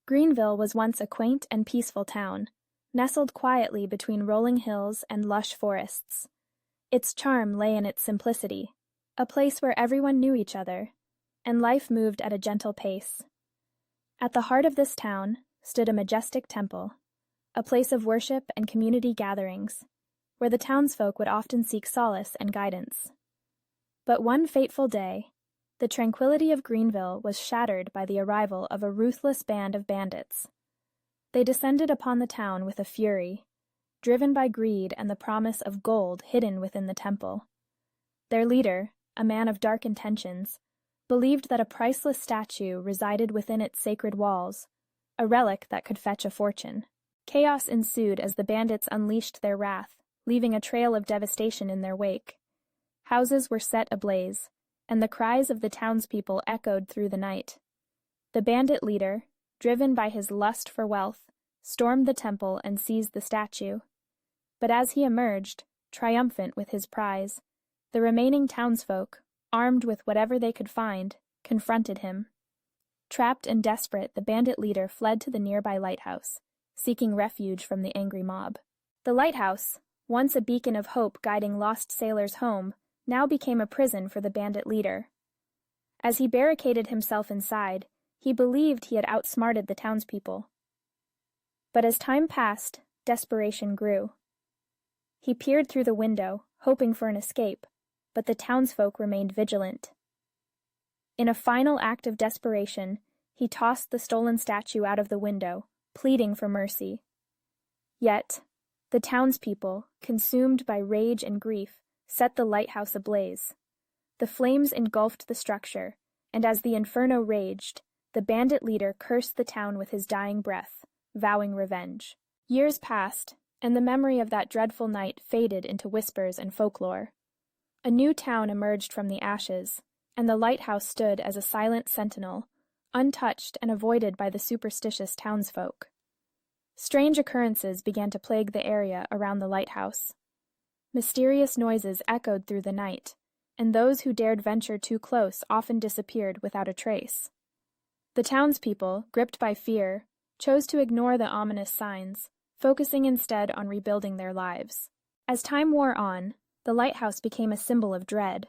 Greenville was once a quaint and peaceful town, nestled quietly between rolling hills and lush forests. Its charm lay in its simplicity, a place where everyone knew each other, and life moved at a gentle pace. At the heart of this town stood a majestic temple, a place of worship and community gatherings, where the townsfolk would often seek solace and guidance. But one fateful day, the tranquility of Greenville was shattered by the arrival of a ruthless band of bandits. They descended upon the town with a fury, driven by greed and the promise of gold hidden within the temple. Their leader, a man of dark intentions, believed that a priceless statue resided within its sacred walls, a relic that could fetch a fortune. Chaos ensued as the bandits unleashed their wrath, leaving a trail of devastation in their wake. Houses were set ablaze, and the cries of the townspeople echoed through the night. The bandit leader, driven by his lust for wealth, stormed the temple and seized the statue. But as he emerged, triumphant with his prize, the remaining townsfolk, armed with whatever they could find, confronted him. Trapped and desperate, the bandit leader fled to the nearby lighthouse, seeking refuge from the angry mob. The lighthouse, once a beacon of hope guiding lost sailors home, now became a prison for the bandit leader. As he barricaded himself inside, he believed he had outsmarted the townspeople. But as time passed, desperation grew. He peered through the window, hoping for an escape, but the townsfolk remained vigilant. In a final act of desperation, he tossed the stolen statue out of the window, pleading for mercy. Yet, the townspeople, consumed by rage and grief, set the lighthouse ablaze. The flames engulfed the structure, and as the inferno raged, the bandit leader cursed the town with his dying breath, vowing revenge. Years passed, and the memory of that dreadful night faded into whispers and folklore. A new town emerged from the ashes, and the lighthouse stood as a silent sentinel, untouched and avoided by the superstitious townsfolk. Strange occurrences began to plague the area around the lighthouse. Mysterious noises echoed through the night, and those who dared venture too close often disappeared without a trace. The townspeople, gripped by fear, chose to ignore the ominous signs, focusing instead on rebuilding their lives. As time wore on, the lighthouse became a symbol of dread,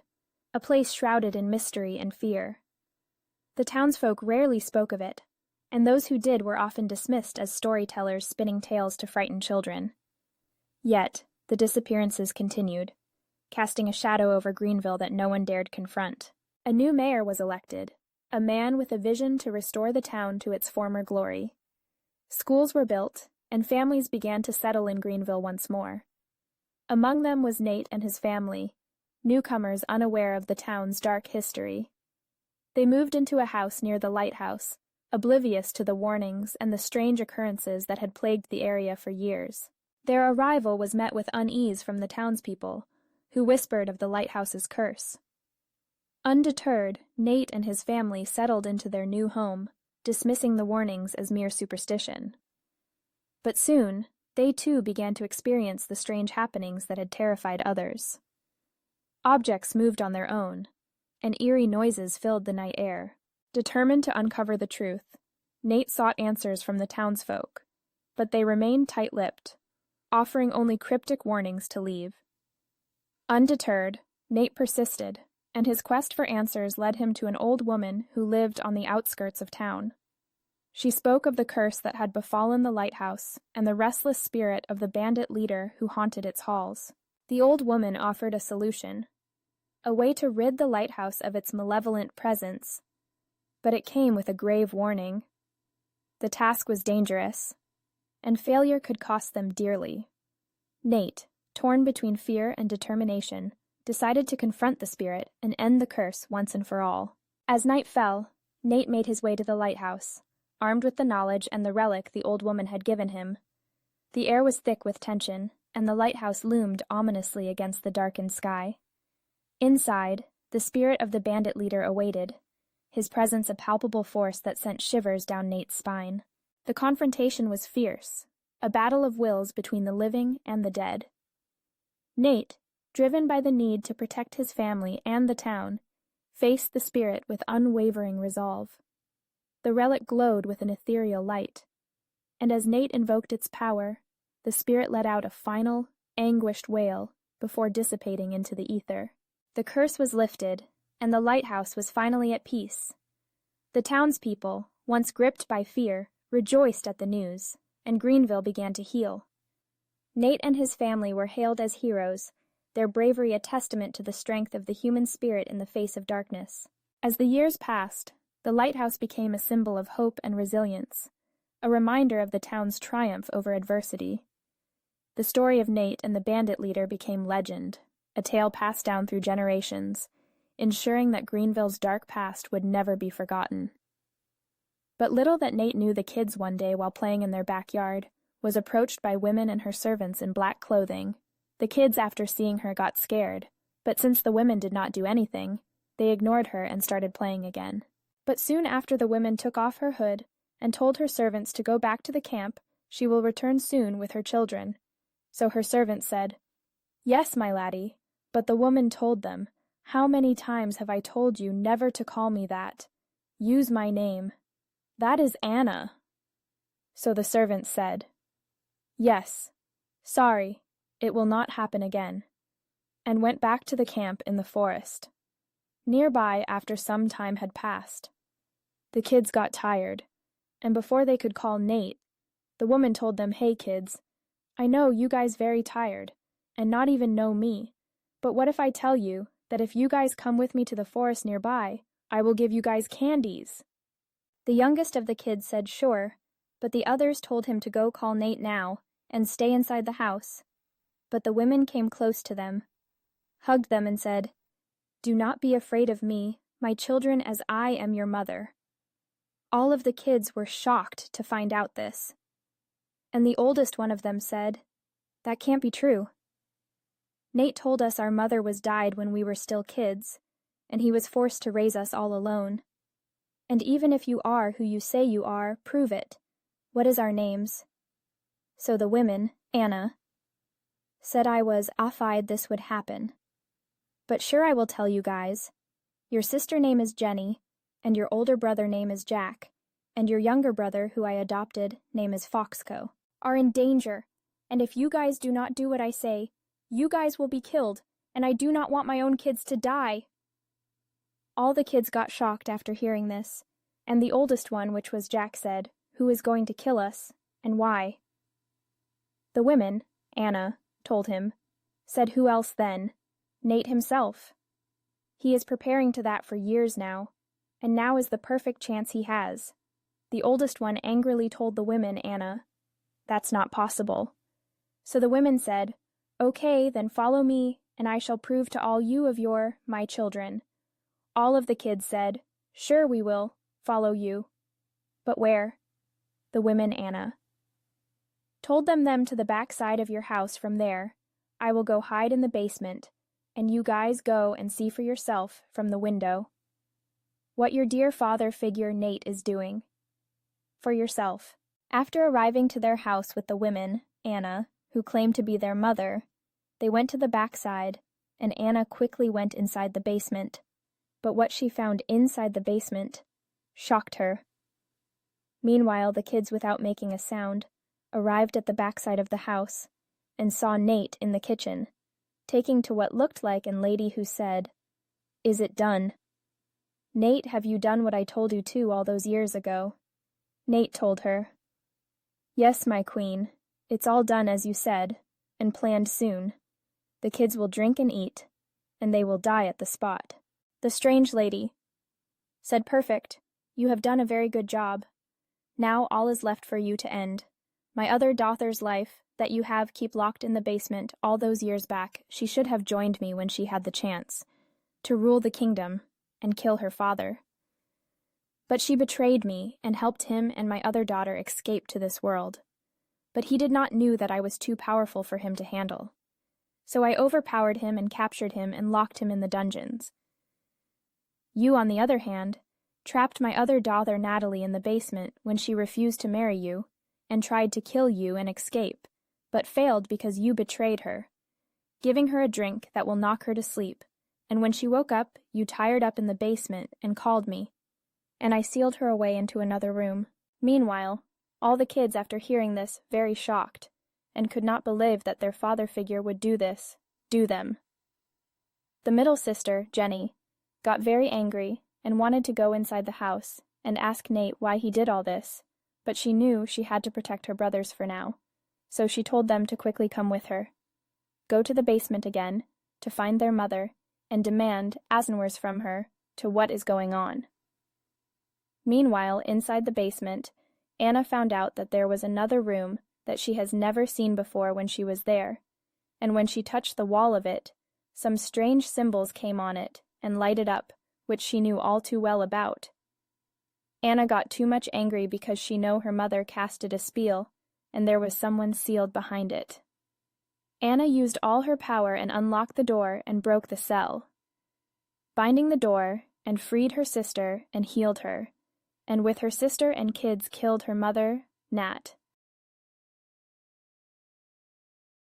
a place shrouded in mystery and fear. The townsfolk rarely spoke of it, and those who did were often dismissed as storytellers spinning tales to frighten children. Yet, the disappearances continued, casting a shadow over Greenville that no one dared confront. A new mayor was elected, a man with a vision to restore the town to its former glory. Schools were built, and families began to settle in Greenville once more. Among them was Nate and his family, newcomers unaware of the town's dark history. They moved into a house near the lighthouse, oblivious to the warnings and the strange occurrences that had plagued the area for years. Their arrival was met with unease from the townspeople, who whispered of the lighthouse's curse. Undeterred, Nate and his family settled into their new home, dismissing the warnings as mere superstition. But soon, they too began to experience the strange happenings that had terrified others. Objects moved on their own, and eerie noises filled the night air. Determined to uncover the truth, Nate sought answers from the townsfolk, but they remained tight-lipped, offering only cryptic warnings to leave. Undeterred, Nate persisted, and his quest for answers led him to an old woman who lived on the outskirts of town. She spoke of the curse that had befallen the lighthouse and the restless spirit of the bandit leader who haunted its halls. The old woman offered a solution, a way to rid the lighthouse of its malevolent presence, but it came with a grave warning. The task was dangerous, and failure could cost them dearly. Nate, torn between fear and determination, decided to confront the spirit and end the curse once and for all. As night fell, Nate made his way to the lighthouse, armed with the knowledge and the relic the old woman had given him. The air was thick with tension, and the lighthouse loomed ominously against the darkened sky. Inside, the spirit of the bandit leader awaited, his presence a palpable force that sent shivers down Nate's spine. The confrontation was fierce, a battle of wills between the living and the dead. Nate, driven by the need to protect his family and the town, faced the spirit with unwavering resolve. The relic glowed with an ethereal light, and as Nate invoked its power, the spirit let out a final, anguished wail before dissipating into the ether. The curse was lifted, and the lighthouse was finally at peace. The townspeople, once gripped by fear, rejoiced at the news, and Greenville began to heal. Nate and his family were hailed as heroes, their bravery a testament to the strength of the human spirit in the face of darkness. As the years passed, the lighthouse became a symbol of hope and resilience, a reminder of the town's triumph over adversity. The story of Nate and the bandit leader became legend, a tale passed down through generations, ensuring that Greenville's dark past would never be forgotten. But little that Nate knew, the kids one day, while playing in their backyard, was approached by women and her servants in black clothing. The kids, after seeing her, got scared, but since the women did not do anything, they ignored her and started playing again. But soon after, the woman took off her hood and told her servants to go back to the camp. She will return soon with her children. So her servants said, "Yes, my laddie," but the woman told them, "How many times have I told you never to call me that? Use my name. That is Anna." So the servants said, "Yes, sorry, it will not happen again," and went back to the camp in the forest. Nearby, after some time had passed, the kids got tired, and before they could call Nate, the woman told them, "Hey kids, I know you guys very tired, and not even know me, but what if I tell you that if you guys come with me to the forest nearby, I will give you guys candies?" The youngest of the kids said sure, but the others told him to go call Nate now and stay inside the house. But the women came close to them, hugged them and said, "Do not be afraid of me, my children, as I am your mother." All of the kids were shocked to find out this, and the oldest one of them said, "That can't be true. Nate told us our mother was died when we were still kids, and he was forced to raise us all alone. And even if you are who you say you are, prove it. What is our names?" So the women, Anna, said I was afraid this would happen. "But sure, I will tell you guys. Your sister name is Jenny, and your older brother name is Jack, and your younger brother, who I adopted, name is Foxco, are in danger, and if you guys do not do what I say, you guys will be killed, and I do not want my own kids to die." All the kids got shocked after hearing this, and the oldest one, which was Jack, said, "Who is going to kill us, and why?" The women, Anna, told him, said who else then? Nate himself. He is preparing to that for years now, and now is the perfect chance he has. The oldest one angrily told the women, Anna, "That's not possible." So the women said, "Okay, then follow me, and I shall prove to all you of my children." All of the kids said, "Sure we will, follow you." "But where?" The women, Anna, told them to the back side of your house. From there, I will go hide in the basement, and you guys go and see for yourself from the window what your dear father figure Nate is doing. For yourself. After arriving to their house with the women, Anna, who claimed to be their mother, they went to the backside, and Anna quickly went inside the basement. But what she found inside the basement shocked her. Meanwhile, the kids, without making a sound, arrived at the backside of the house and saw Nate in the kitchen, taking to what looked like a lady, who said, "Is it done? Nate, have you done what I told you to all those years ago?" Nate told her, "Yes, my queen, it's all done as you said, and planned soon. The kids will drink and eat, and they will die at the spot." The strange lady said, "Perfect. You have done a very good job. Now all is left for you to end. My other daughter's life that you have keep locked in the basement all those years back, she should have joined me when she had the chance to rule the kingdom and kill her father. But she betrayed me and helped him and my other daughter escape to this world. But he did not know that I was too powerful for him to handle. So I overpowered him and captured him and locked him in the dungeons. You, on the other hand, trapped my other daughter Natalie in the basement when she refused to marry you, and tried to kill you and escape, but failed because you betrayed her, giving her a drink that will knock her to sleep, and when she woke up, you tied her up in the basement and called me. and I sealed her away into another room. Meanwhile, all the kids, after hearing this, very shocked, and could not believe that their father figure would do them. The middle sister, Jenny, got very angry and wanted to go inside the house and ask Nate why he did all this, but she knew she had to protect her brothers for now, so she told them to quickly come with her, go to the basement again, to find their mother, and demand answers from her to what is going on. Meanwhile, inside the basement, Anna found out that there was another room that she has never seen before when she was there, and when she touched the wall of it, some strange symbols came on it and lighted up, which she knew all too well about. Anna got too much angry because she knew her mother casted a spell, and there was someone sealed behind it. Anna used all her power and unlocked the door and broke the cell, binding the door, and freed her sister and healed her, and with her sister and kids killed her mother, Nat.